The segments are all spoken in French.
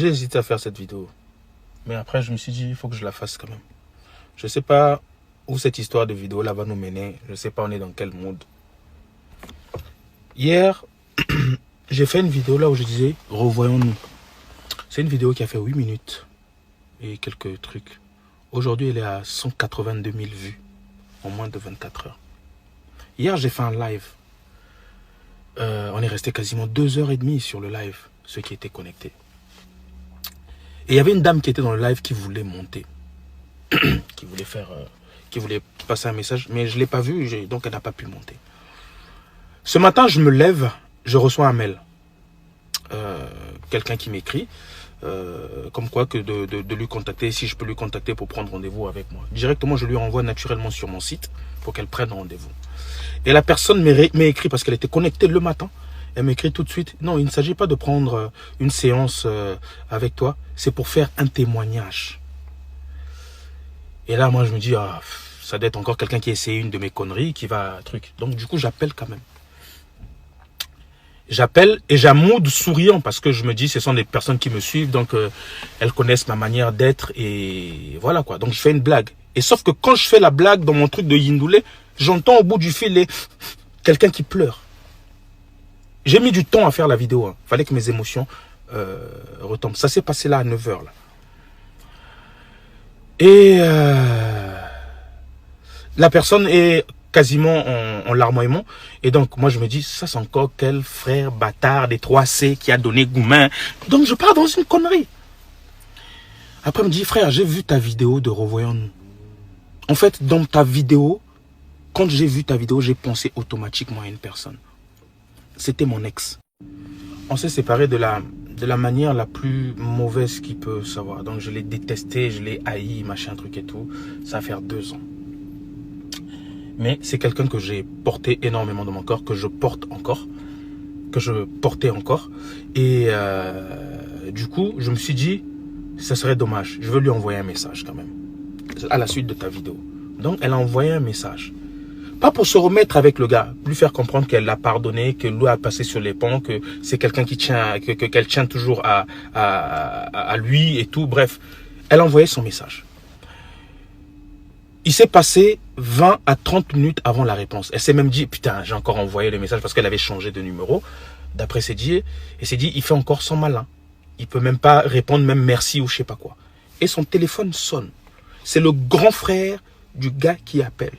J'ai hésité à faire cette vidéo. Mais après, je me suis dit, il faut que je la fasse quand même. Je ne sais pas où cette histoire de vidéo là va nous mener. Je ne sais pas on est dans quel mood. Hier, j'ai fait une vidéo là où je disais, revoyons-nous. C'est une vidéo qui a fait 8 minutes et quelques trucs. Aujourd'hui, elle est à 182 000 vues en moins de 24 heures. Hier, j'ai fait un live. On est resté quasiment 2h30 sur le live, ceux qui étaient connectés. Et il y avait une dame qui était dans le live qui voulait monter, qui voulait passer un message, mais je ne l'ai pas vue, donc elle n'a pas pu monter. Ce matin, je me lève, je reçois un mail. Quelqu'un qui m'écrit, comme quoi que de lui contacter, si je peux lui contacter pour prendre rendez-vous avec moi. Directement, je lui envoie naturellement sur mon site pour qu'elle prenne rendez-vous. Et la personne m'a écrit, parce qu'elle était connectée le matin, elle m'écrit tout de suite, non, il ne s'agit pas de prendre une séance avec toi, c'est pour faire un témoignage. Et là, moi, je me dis, ah, ça doit être encore quelqu'un qui a essayé une de mes conneries, qui va... truc. Donc, du coup, j'appelle quand même. J'appelle et j'amoude souriant, parce que je me dis, ce sont des personnes qui me suivent, donc elles connaissent ma manière d'être, et voilà quoi. Donc, je fais une blague. Et sauf que quand je fais la blague dans mon truc de Yindoulé, j'entends au bout du fil quelqu'un qui pleure. J'ai mis du temps à faire la vidéo. Il fallait que mes émotions retombent. Ça s'est passé là à 9 h. Là. Et la personne est quasiment en larmoiement. Et donc, moi, je me dis, ça, c'est encore quel frère bâtard des 3C qui a donné Goumin. Donc, je pars dans une connerie. Après, elle me dit, frère, j'ai vu ta vidéo de Revoyons-nous. En fait, dans ta vidéo, quand j'ai vu ta vidéo, j'ai pensé automatiquement à une personne. C'était mon ex. On s'est séparés de la manière la plus mauvaise qu'il peut savoir. Donc, je l'ai détesté, je l'ai haï, machin, truc et tout. Ça va faire 2 ans. Mais c'est quelqu'un que j'ai porté énormément dans mon corps, que je porte encore, que je portais encore. Et du coup, je me suis dit, ça serait dommage. Je veux lui envoyer un message quand même, à la suite de ta vidéo. Donc, elle a envoyé un message. Pas pour se remettre avec le gars, lui faire comprendre qu'elle l'a pardonné, que l'eau a passé sur les ponts, que c'est quelqu'un qui tient, qu'elle tient toujours à lui et tout. Bref, elle a envoyé son message. Il s'est passé 20 à 30 minutes avant la réponse. Elle s'est même dit, putain, j'ai encore envoyé le message parce qu'elle avait changé de numéro. D'après ses dires, elle s'est dit, il fait encore son malin. Il peut même pas répondre, même merci ou je sais pas quoi. Et son téléphone sonne. C'est le grand frère du gars qui appelle.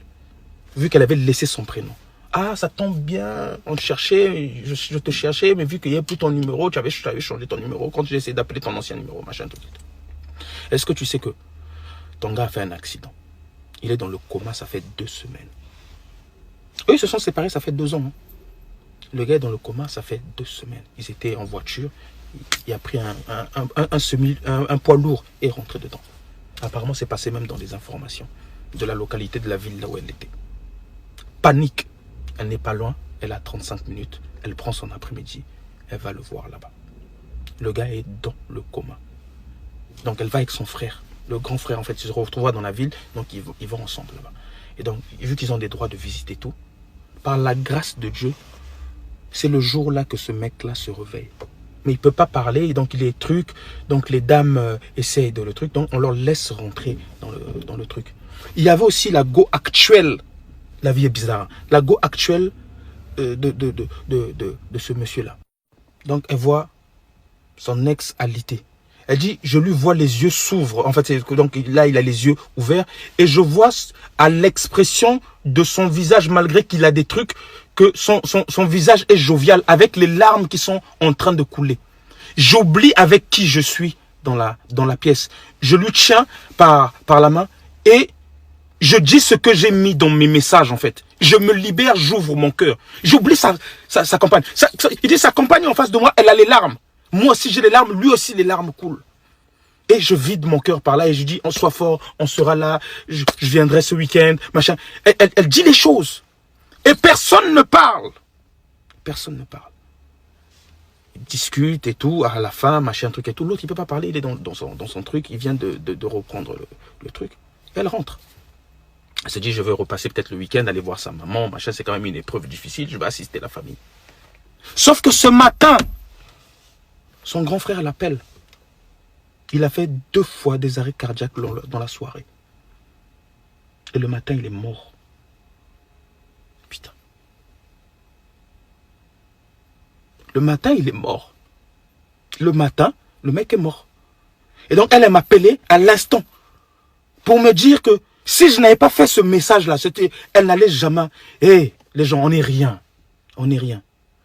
Vu qu'elle avait laissé son prénom. Ah, ça tombe bien, on te cherchait, je te cherchais, mais vu qu'il n'y a plus ton numéro, tu avais changé ton numéro quand j'ai essayé d'appeler ton ancien numéro, machin, tout. Est-ce que tu sais que ton gars a fait un accident? Il est dans le coma, ça fait 2 semaines. Eux, ils se sont séparés, ça fait 2 ans. Hein. Le gars est dans le coma, ça fait 2 semaines. Ils étaient en voiture, il a pris un poids lourd et est rentré dedans. Apparemment, c'est passé même dans les informations de la localité, de la ville là où elle était. Panique. Elle n'est pas loin, elle a 35 minutes. Elle prend son après-midi, elle va le voir là-bas. Le gars est dans le coma. Donc elle va avec son frère. Le grand frère, en fait, ils se retrouvent dans la ville, donc ils vont ensemble là-bas. Et donc, vu qu'ils ont des droits de visite et tout, par la grâce de Dieu, c'est le jour-là que ce mec-là se réveille. Mais il ne peut pas parler, donc il est truc, donc les dames essayent de le truc, donc on leur laisse rentrer dans le truc. Il y avait aussi la go actuelle, la vie est bizarre, la go actuelle de ce monsieur-là. Donc elle voit son ex alité. Elle dit, je lui vois les yeux s'ouvrent. En fait, donc là, il a les yeux ouverts. Et je vois à l'expression de son visage, malgré qu'il a des trucs, que son visage est jovial, avec les larmes qui sont en train de couler. J'oublie avec qui je suis dans la pièce. Je lui tiens par la main et je dis ce que j'ai mis dans mes messages, en fait. Je me libère, j'ouvre mon cœur. J'oublie sa compagne. Il dit, sa compagne en face de moi, elle a les larmes. Moi aussi j'ai les larmes, lui aussi les larmes coulent. Et je vide mon cœur par là et je dis, on soit fort, on sera là, je viendrai ce week-end, machin. Elle dit les choses. Et personne ne parle. Personne ne parle. Ils discutent et tout, à la fin, machin, truc et tout. L'autre, il ne peut pas parler, il est dans son truc, il vient de reprendre le truc. Elle rentre. Elle se dit, je veux repasser peut-être le week-end, aller voir sa maman, machin, c'est quand même une épreuve difficile, je vais assister la famille. Sauf que ce matin, son grand frère l'appelle. Il a fait 2 fois des arrêts cardiaques dans la soirée. Et le matin, il est mort. Putain. Le matin, il est mort. Le matin, le mec est mort. Et donc, elle m'a appelé à l'instant pour me dire que si je n'avais pas fait ce message-là, elle n'allait jamais... Hé, les gens, on n'est rien. On n'est rien.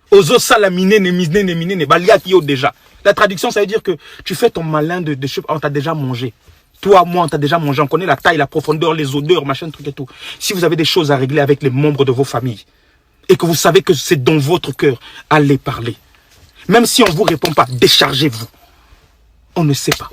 Ozo salamine ne mine ne mine ne balia qui déjà. La traduction, ça veut dire que tu fais ton malin de on t'a déjà mangé. Toi, moi, on t'a déjà mangé. On connaît la taille, la profondeur, les odeurs, machin, truc et tout. Si vous avez des choses à régler avec les membres de vos familles et que vous savez que c'est dans votre cœur, allez parler. Même si on ne vous répond pas, déchargez-vous. On ne sait pas.